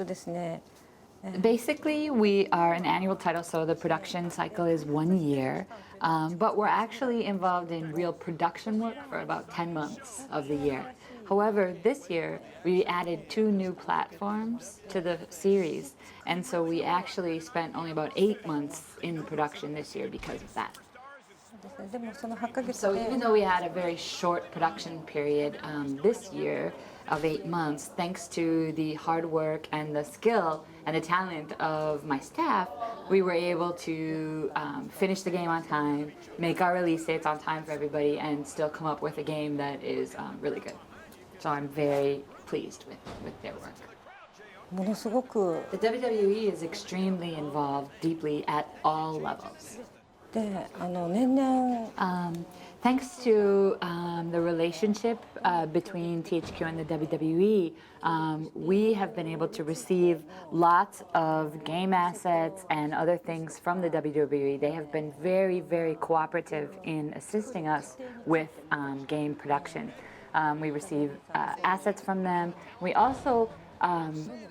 ですね。 Basically, we are an annual title, so the production cycle is 1 year, but we're actually involved in real production work for about 10 months of the year. However, this year we added 2 new platforms to the series, and so we actually spent only about 8 months in production this year because of that. でもその8ヶ月 So で even though we had a very short production period this year of 8 months, thanks to the hard work and the skill and the talent of my staff, we were able to finish the game on time, make our release dates on time for everybody, and still come up with a game that is really good. So I'm very pleased with their work. ものすごく The WWE is extremely involved deeply at all levels. で年々 Thanks to the relationship between THQ and the WWE, we have been able to receive lots of game assets and other things from the WWE. They have been very, very cooperative in assisting us with game production. We receive assets from them. We also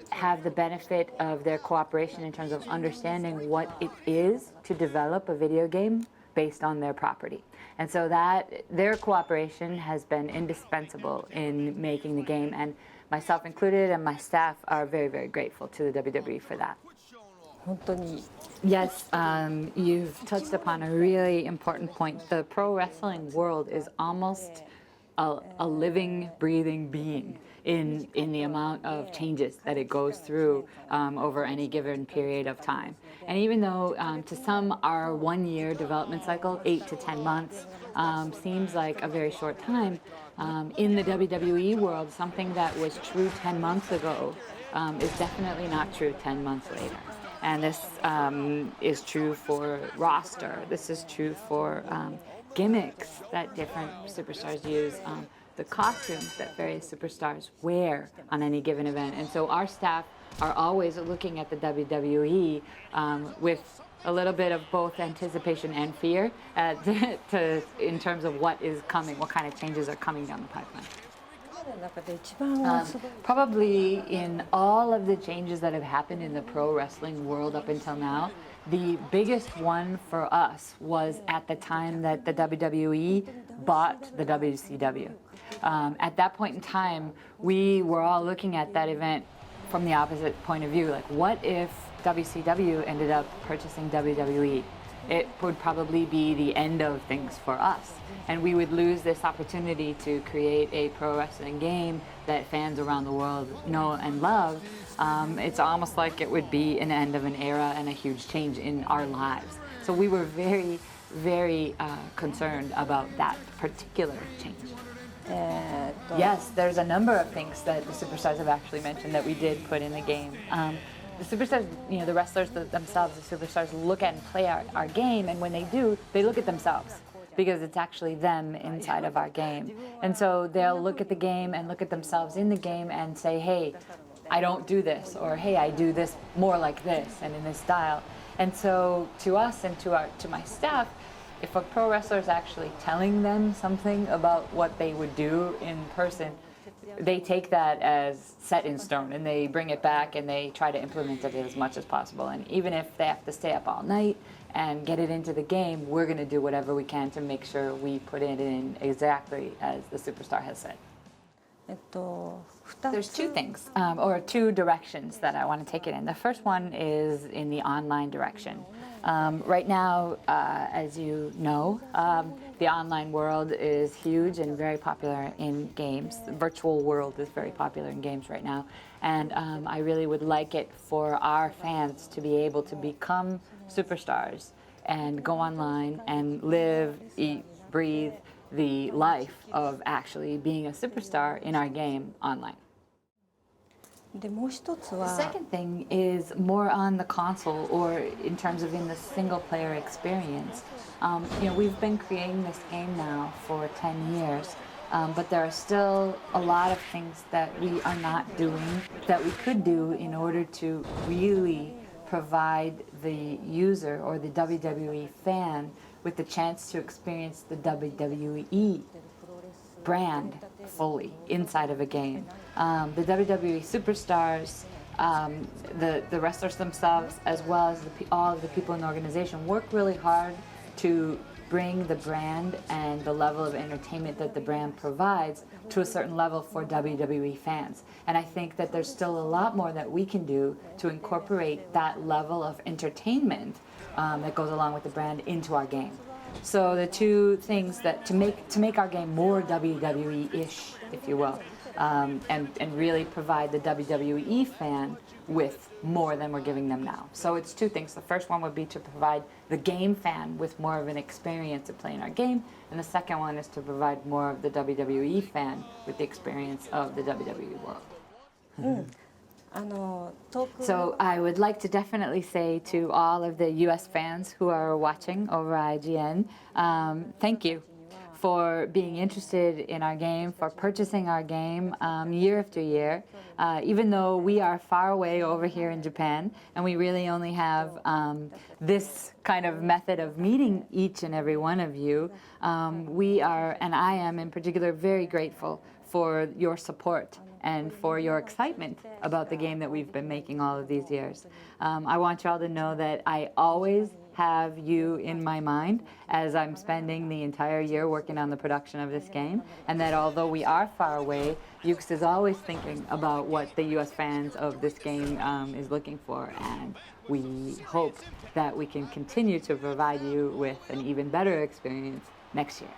have the benefit of their cooperation in terms of understanding what it is to develop a video game based on their property. And so that their cooperation has been indispensable in making the game, and myself included and my staff are very, very grateful to the WWE for that. 本当に Yes, you've touched upon a really important point. The pro wrestling world is almost a living, breathing being in the amount of changes that it goes through over any given period of time. And even though to some our 1 year development cycle, 8 to 10 months, seems like a very short time, in the WWE world, something that was true 10 months ago is definitely not true 10 months later. And this is true for roster. This is true for gimmicks that different superstars use, the costumes that various superstars wear on any given event. And so our staff are always looking at the WWE with a little bit of both anticipation and fear in terms of what is coming, what kind of changes are coming down the pipeline. の中で一番すごい Probably in all of the changes that have happened in the pro wrestling world up until now, the biggest one for us was at the time that the WWE bought the WCW. At that point in time, we were all looking at that event from the opposite point of view. Like, what if WCW ended up purchasing WWE? It would probably be the end of things for us. And we would lose this opportunity to create a pro wrestling game that fans around the world know and love. It's almost like it would be an end of an era and a huge change in our lives. So we were very, very concerned about that particular change. Yes, there's a number of things that the superstars have actually mentioned that we did put in the game. The superstars, you know, the wrestlers themselves, the superstars look at and play our game, and when they do, they look at themselves because it's actually them inside of our game. And so they'll look at the game and look at themselves in the game and say, hey, I don't do this, or hey, I do this more like this and in this style. And so to us and to my staff, if a pro wrestler is actually telling them something about what they would do in person, they take that as set in stone and they bring it back and they try to implement it as much as possible. And even if they have to stay up all night and get it into the game, we're going to do whatever we can to make sure we put it in exactly as the superstar has said. 2 There's 2 things, or 2 directions that I want to take it in. The first one is in the online direction. Right now, as you know, the online world is huge and very popular in games. The virtual world is very popular in games right now. And I really would like it for our fans to be able to become superstars and go online and live, eat, breathe the life of actually being a superstar in our game online. でもう一つ The は second thing is more on the console, or in terms of in the single player experience. You know, we've been creating this game now for 10 years, but there are still a lot of things that we are not doing that we could do in order to really provide the user or the WWE fan with the chance to experience the WWE brand fully inside of a game. The WWE superstars, the wrestlers themselves, as well as all of the people in the organization, work really hard to bring the brand and the level of entertainment that the brand provides to a certain level for WWE fans. And I think that there's still a lot more that we can do to incorporate that level of entertainment that goes along with the brand into our game. So the two things that to make our game more WWE-ish, if you will, and really provide the WWE fan with more than we're giving them now. So it's two things. The first one would be to provide the game fan with more of an experience of playing our game, and the second one is to provide more of the WWE fan with the experience of the WWE world. So I would like to definitely say to all of the US fans who are watching over IGN, thank you for being interested in our game, for purchasing our game year after year. Even though we are far away over here in Japan and we really only have this kind of method of meeting each and every one of you, we are, and I am in particular, very grateful for your support and for your excitement about the game that we've been making all of these years. I want you all to know that I always have you in my mind as I'm spending the entire year working on the production of this game, and that although we are far away, Yuke is always thinking about what the US fans of this game is looking for, and we hope that we can continue to provide you with an even better experience next year.